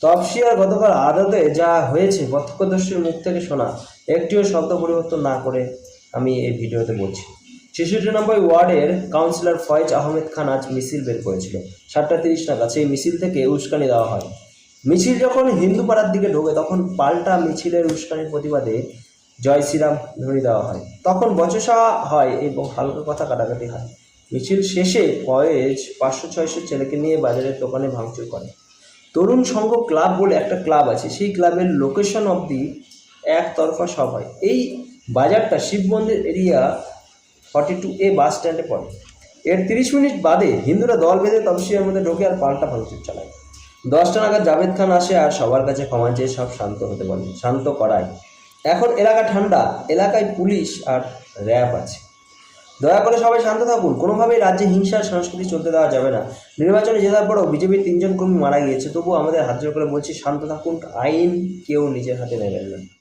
তফসিয়ার গতকাল আদালতে যা হয়েছে প্রত্যক্ষদর্শীর মুখ থেকে শোনা, একটিও শব্দ পরিবর্তন না করে আমি এই ভিডিওতে বলছি। ৬৬ নম্বর ওয়ার্ডের কাউন্সিলর ফয়েজ আহমেদ খান আজ মিছিল বের করেছিল ৭টা ৩০ নাগাদ। সেই মিছিল থেকে উস্কানি দেওয়া হয়। মিছিল যখন হিন্দু পাড়ার দিকে ঢোকে তখন পাল্টা মিছিলের উস্কানির প্রতিবাদে জয় শ্রীরাম ধ্বনি দেওয়া হয়। তখন বচসা হয় এবং হালকা কথা কাটাকাটি হয়। মিছিল শেষে ফয়েজ ৫০০-৬০০ ছেলেকে নিয়ে বাজারের দোকানে ভাঙচুর করে। তরুণ সংঘ ক্লাব বলে একটা ক্লাব আছে, সেই ক্লাবের লোকেশন অবধি একতরফা সব হয়। এই বাজারটা শিব মন্দির এরিয়া 42A বাস স্ট্যান্ডে পড়ে। এর ৩০ মিনিট বাদে হিন্দুরা দল বেঁধে তফসিলের মধ্যে ঢোকে আর পাল্টা ভাঙচুর চালায়। 10টা নাগাদ জাভেদ খান আসে আর সবার কাছে ক্ষমা চেয়ে সব শান্ত হতে বলে, শান্ত করায়। এখন এলাকা ঠান্ডা, এলাকায় পুলিশ আর র্যাব আছে। দয়া করে সবাই শান্ত থাকুন। কোনোভাবেই রাজ্যে হিংসার সংস্কৃতি চলতে দেওয়া যাবে না। নির্বাচনে জেতার পরেও বিজেপির 3জন কর্মী মারা গিয়েছে, তবুও আমাদের হাত জোড় করে বলছি শান্ত থাকুন। আইন কেউ নিজের হাতে নেবেন না।